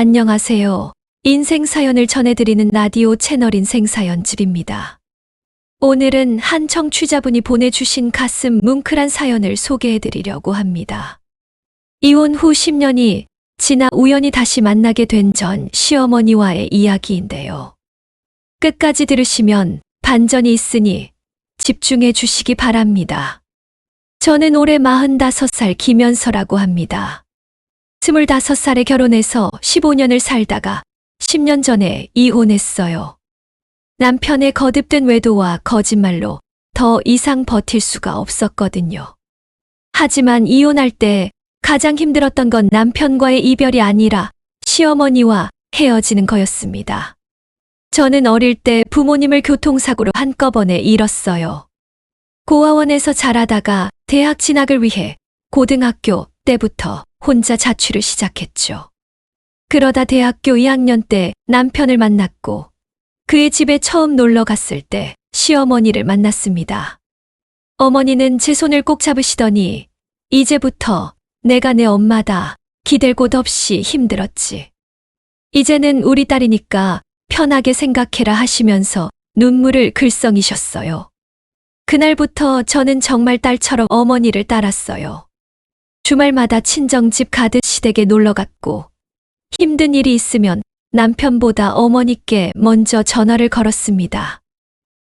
안녕하세요. 인생사연을 전해드리는 라디오 채널 인생사연집입니다. 오늘은 한 청취자분이 보내주신 가슴 뭉클한 사연을 소개해드리려고 합니다. 이혼 후 10년이 지나 우연히 다시 만나게 된 전 시어머니와의 이야기인데요. 끝까지 들으시면 반전이 있으니 집중해 주시기 바랍니다. 저는 올해 45살 김연서라고 합니다. 25살에 결혼해서 15년을 살다가 10년 전에 이혼했어요. 남편의 거듭된 외도와 거짓말로 더 이상 버틸 수가 없었거든요. 하지만 이혼할 때 가장 힘들었던 건 남편과의 이별이 아니라 시어머니와 헤어지는 거였습니다. 저는 어릴 때 부모님을 교통사고로 한꺼번에 잃었어요. 고아원에서 자라다가 대학 진학을 위해 고등학교 때부터 혼자 자취를 시작했죠. 그러다 대학교 2학년 때 남편을 만났고 그의 집에 처음 놀러 갔을 때 시어머니를 만났습니다. 어머니는 제 손을 꼭 잡으시더니 이제부터 내가 내 엄마다. 기댈 곳 없이 힘들었지. 이제는 우리 딸이니까 편하게 생각해라 하시면서 눈물을 글썽이셨어요. 그날부터 저는 정말 딸처럼 어머니를 따랐어요. 주말마다 친정집 가듯 시댁에 놀러 갔고 힘든 일이 있으면 남편보다 어머니께 먼저 전화를 걸었습니다.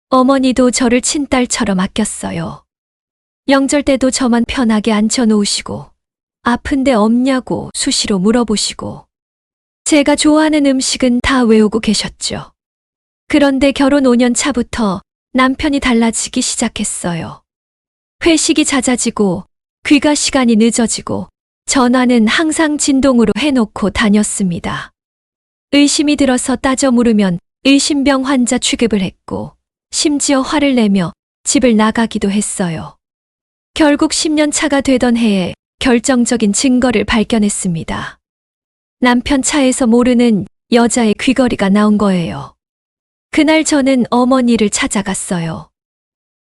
어머니도 저를 친딸처럼 아꼈어요. 명절 때도 저만 편하게 앉혀놓으시고 아픈데 없냐고 수시로 물어보시고 제가 좋아하는 음식은 다 외우고 계셨죠. 그런데 결혼 5년 차부터 남편이 달라지기 시작했어요. 회식이 잦아지고 귀가 시간이 늦어지고 전화는 항상 진동으로 해놓고 다녔습니다. 의심이 들어서 따져 물으면 의심병 환자 취급을 했고 심지어 화를 내며 집을 나가기도 했어요. 결국 10년 차가 되던 해에 결정적인 증거를 발견했습니다. 남편 차에서 모르는 여자의 귀걸이가 나온 거예요. 그날 저는 어머니를 찾아갔어요.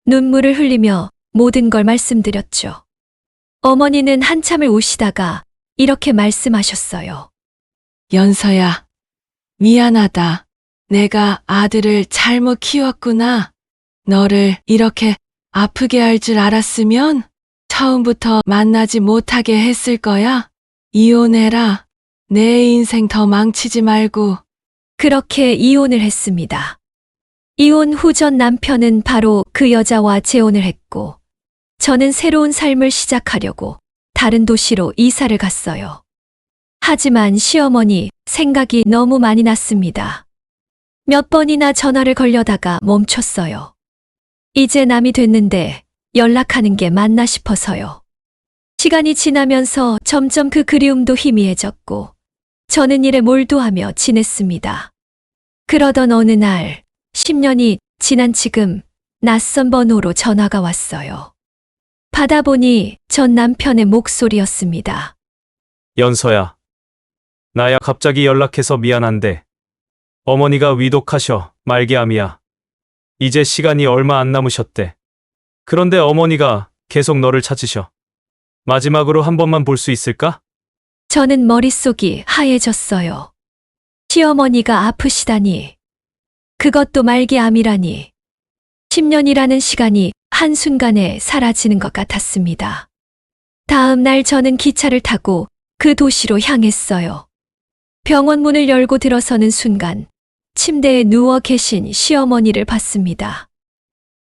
눈물을 흘리며 모든 걸 말씀드렸죠. 어머니는 한참을 우시다가 이렇게 말씀하셨어요. 연서야, 미안하다. 내가 아들을 잘못 키웠구나. 너를 이렇게 아프게 할 줄 알았으면 처음부터 만나지 못하게 했을 거야. 이혼해라. 내 인생 더 망치지 말고. 그렇게 이혼을 했습니다. 이혼 후 전 남편은 바로 그 여자와 재혼을 했고 저는 새로운 삶을 시작하려고 다른 도시로 이사를 갔어요. 하지만 시어머니 생각이 너무 많이 났습니다. 몇 번이나 전화를 걸려다가 멈췄어요. 이제 남이 됐는데 연락하는 게 맞나 싶어서요. 시간이 지나면서 점점 그 그리움도 희미해졌고 저는 일에 몰두하며 지냈습니다. 그러던 어느 날 10년이 지난 지금 낯선 번호로 전화가 왔어요. 받아보니 전 남편의 목소리였습니다. 연서야, 나야 갑자기 연락해서 미안한데 어머니가 위독하셔. 말기암이야. 이제 시간이 얼마 안 남으셨대. 그런데 어머니가 계속 너를 찾으셔. 마지막으로 한 번만 볼 수 있을까? 저는 머릿속이 하얘졌어요. 시어머니가 아프시다니. 그것도 말기암이라니. 10년이라는 시간이 한순간에 사라지는 것 같았습니다. 다음 날 저는 기차를 타고 그 도시로 향했어요. 병원 문을 열고 들어서는 순간 침대에 누워 계신 시어머니를 봤습니다.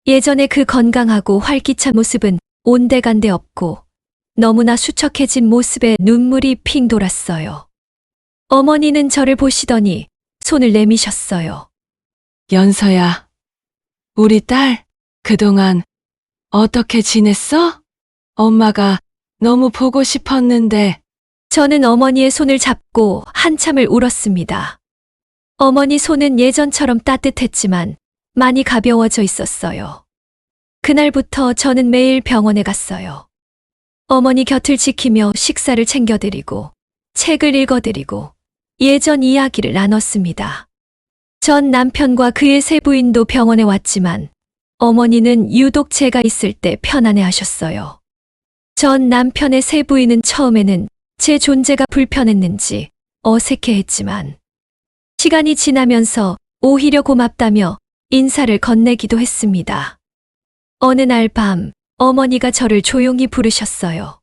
예전에 그 건강하고 활기찬 모습은 온데간데 없고 너무나 수척해진 모습에 눈물이 핑 돌았어요. 어머니는 저를 보시더니 손을 내미셨어요. 연서야, 우리 딸, 그동안 어떻게 지냈어? 엄마가 너무 보고 싶었는데. 저는 어머니의 손을 잡고 한참을 울었습니다. 어머니 손은 예전처럼 따뜻했지만 많이 가벼워져 있었어요. 그날부터 저는 매일 병원에 갔어요. 어머니 곁을 지키며 식사를 챙겨드리고 책을 읽어드리고 예전 이야기를 나눴습니다. 전 남편과 그의 세 부인도 병원에 왔지만 어머니는 유독 제가 있을 때 편안해 하셨어요. 전 남편의 세 부인은 처음에는 제 존재가 불편했는지 어색해했지만 시간이 지나면서 오히려 고맙다며 인사를 건네기도 했습니다. 어느 날 밤 어머니가 저를 조용히 부르셨어요.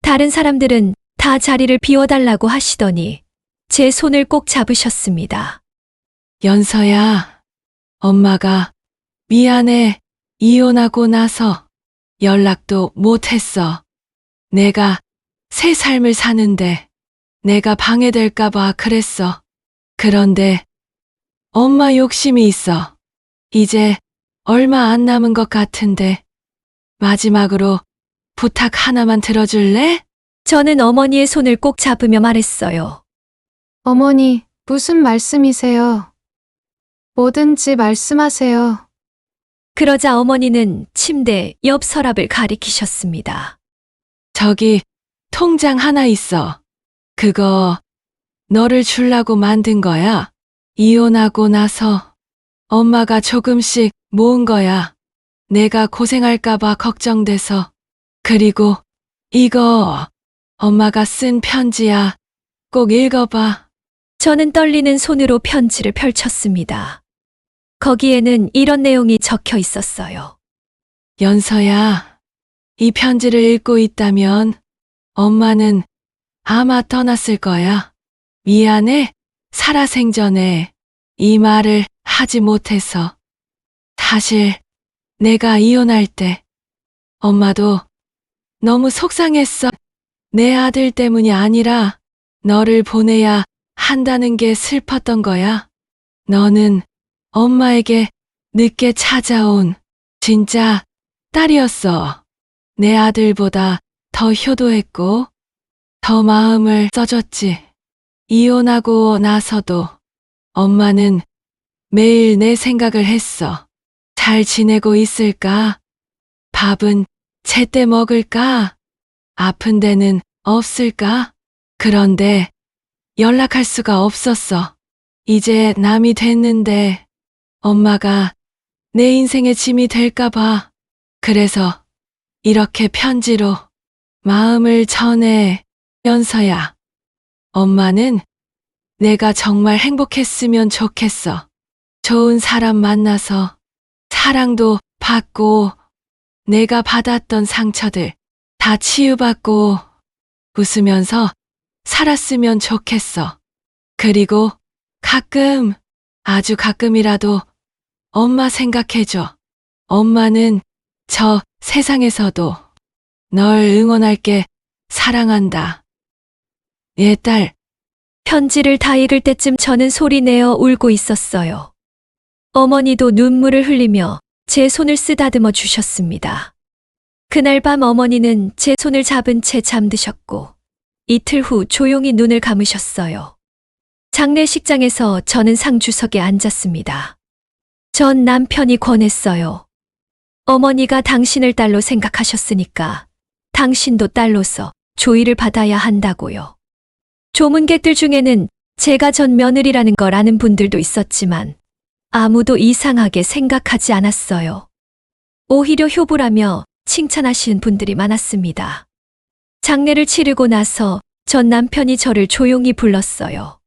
다른 사람들은 다 자리를 비워달라고 하시더니 제 손을 꼭 잡으셨습니다. 연서야, 엄마가 미안해. 이혼하고 나서 연락도 못했어. 내가 새 삶을 사는데 내가 방해될까봐 그랬어. 그런데 엄마 욕심이 있어. 이제 얼마 안 남은 것 같은데 마지막으로 부탁 하나만 들어줄래? 저는 어머니의 손을 꼭 잡으며 말했어요. 어머니, 무슨 말씀이세요? 뭐든지 말씀하세요. 그러자 어머니는 침대 옆 서랍을 가리키셨습니다. 저기 통장 하나 있어. 그거 너를 주려고 만든 거야. 이혼하고 나서 엄마가 조금씩 모은 거야. 내가 고생할까봐 걱정돼서. 그리고 이거 엄마가 쓴 편지야. 꼭 읽어봐. 저는 떨리는 손으로 편지를 펼쳤습니다. 거기에는 이런 내용이 적혀 있었어요. 연서야, 이 편지를 읽고 있다면 엄마는 아마 떠났을 거야. 미안해. 살아생전에 이 말을 하지 못해서. 사실 내가 이혼할 때 엄마도 너무 속상했어. 내 아들 때문이 아니라 너를 보내야 한다는 게 슬펐던 거야. 너는 엄마에게 늦게 찾아온 진짜 딸이었어. 내 아들보다 더 효도했고 더 마음을 써줬지. 이혼하고 나서도 엄마는 매일 내 생각을 했어. 잘 지내고 있을까? 밥은 제때 먹을까? 아픈 데는 없을까? 그런데 연락할 수가 없었어. 이제 남이 됐는데 엄마가 내 인생의 짐이 될까봐. 그래서 이렇게 편지로 마음을 전해. 연서야, 엄마는 내가 정말 행복했으면 좋겠어. 좋은 사람 만나서 사랑도 받고 내가 받았던 상처들 다 치유받고 웃으면서 살았으면 좋겠어. 그리고 가끔, 아주 가끔이라도 엄마 생각해줘. 엄마는 저 세상에서도 널 응원할게. 사랑한다. 얘 딸. 편지를 다 읽을 때쯤 저는 소리내어 울고 있었어요. 어머니도 눈물을 흘리며 제 손을 쓰다듬어 주셨습니다. 그날 밤 어머니는 제 손을 잡은 채 잠드셨고 이틀 후 조용히 눈을 감으셨어요. 장례식장에서 저는 상주석에 앉았습니다. 전 남편이 권했어요. 어머니가 당신을 딸로 생각하셨으니까 당신도 딸로서 조의를 받아야 한다고요. 조문객들 중에는 제가 전 며느리라는 걸 아는 분들도 있었지만 아무도 이상하게 생각하지 않았어요. 오히려 효부라며 칭찬하시는 분들이 많았습니다. 장례를 치르고 나서 전 남편이 저를 조용히 불렀어요.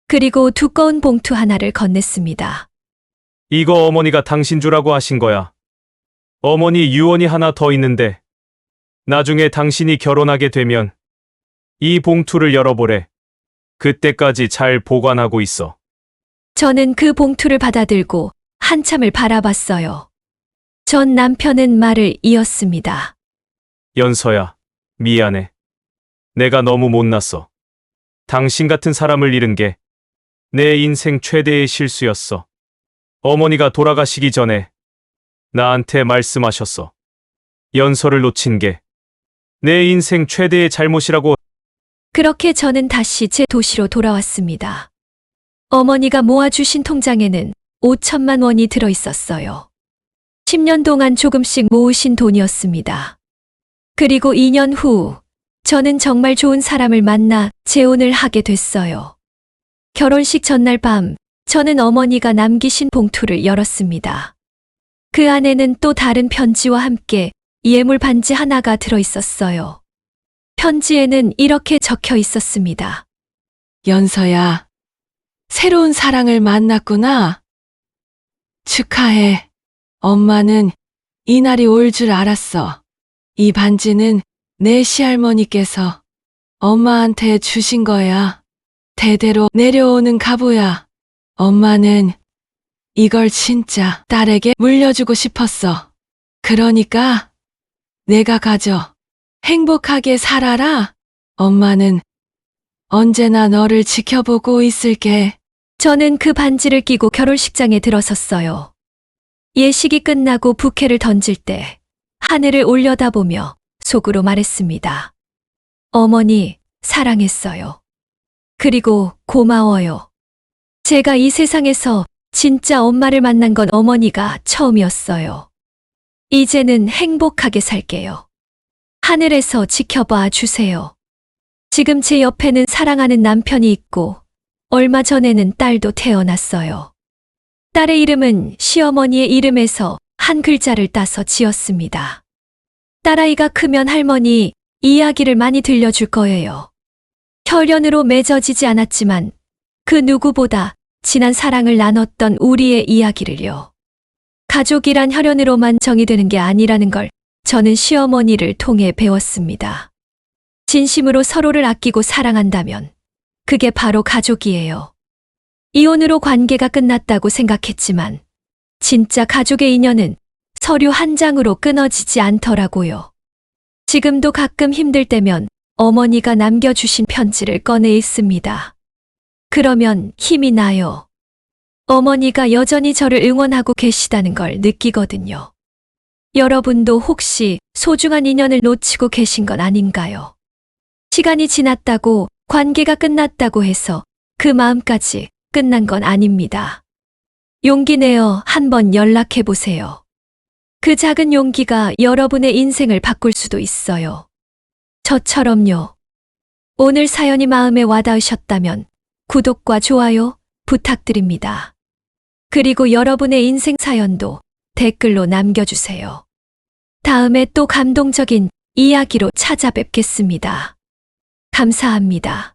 그리고 두꺼운 봉투 하나를 건넸습니다. 이거 어머니가 당신 주라고 하신 거야. 어머니 유언이 하나 더 있는데 나중에 당신이 결혼하게 되면 이 봉투를 열어보래. 그때까지 잘 보관하고 있어. 저는 그 봉투를 받아들고 한참을 바라봤어요. 전 남편은 말을 이었습니다. 연서야, 미안해. 내가 너무 못났어. 당신 같은 사람을 잃은 게 내 인생 최대의 실수였어. 어머니가 돌아가시기 전에 나한테 말씀하셨어. 연서를 놓친 게 내 인생 최대의 잘못이라고. 그렇게 저는 다시 제 도시로 돌아왔습니다. 어머니가 모아주신 통장에는 5천만 원이 들어 있었어요. 10년 동안 조금씩 모으신 돈이었습니다. 그리고 2년 후, 저는 정말 좋은 사람을 만나 재혼을 하게 됐어요. 결혼식 전날 밤, 저는 어머니가 남기신 봉투를 열었습니다. 그 안에는 또 다른 편지와 함께 예물 반지 하나가 들어 있었어요. 편지에는 이렇게 적혀 있었습니다. 연서야, 새로운 사랑을 만났구나. 축하해. 엄마는 이날이 올 줄 알았어. 이 반지는 내 시할머니께서 엄마한테 주신 거야. 대대로 내려오는 가부야. 엄마는 이걸 진짜 딸에게 물려주고 싶었어. 그러니까 내가 가져. 행복하게 살아라. 엄마는 언제나 너를 지켜보고 있을게. 저는 그 반지를 끼고 결혼식장에 들어섰어요. 예식이 끝나고 부케를 던질 때 하늘을 올려다보며 속으로 말했습니다. 어머니, 사랑했어요. 그리고 고마워요. 제가 이 세상에서 진짜 엄마를 만난 건 어머니가 처음이었어요. 이제는 행복하게 살게요. 하늘에서 지켜봐 주세요. 지금 제 옆에는 사랑하는 남편이 있고 얼마 전에는 딸도 태어났어요. 딸의 이름은 시어머니의 이름에서 한 글자를 따서 지었습니다. 딸아이가 크면 할머니 이야기를 많이 들려줄 거예요. 혈연으로 맺어지지 않았지만 그 누구보다 진한 사랑을 나눴던 우리의 이야기를요. 가족이란 혈연으로만 정의되는 게 아니라는 걸 저는 시어머니를 통해 배웠습니다. 진심으로 서로를 아끼고 사랑한다면 그게 바로 가족이에요. 이혼으로 관계가 끝났다고 생각했지만 진짜 가족의 인연은 서류 한 장으로 끊어지지 않더라고요. 지금도 가끔 힘들 때면 어머니가 남겨주신 편지를 꺼내 읽습니다. 그러면 힘이 나요. 어머니가 여전히 저를 응원하고 계시다는 걸 느끼거든요. 여러분도 혹시 소중한 인연을 놓치고 계신 건 아닌가요? 시간이 지났다고 관계가 끝났다고 해서 그 마음까지 끝난 건 아닙니다. 용기 내어 한번 연락해 보세요. 그 작은 용기가 여러분의 인생을 바꿀 수도 있어요. 저처럼요. 오늘 사연이 마음에 와닿으셨다면 구독과 좋아요 부탁드립니다. 그리고 여러분의 인생 사연도 댓글로 남겨주세요. 다음에 또 감동적인 이야기로 찾아뵙겠습니다. 감사합니다.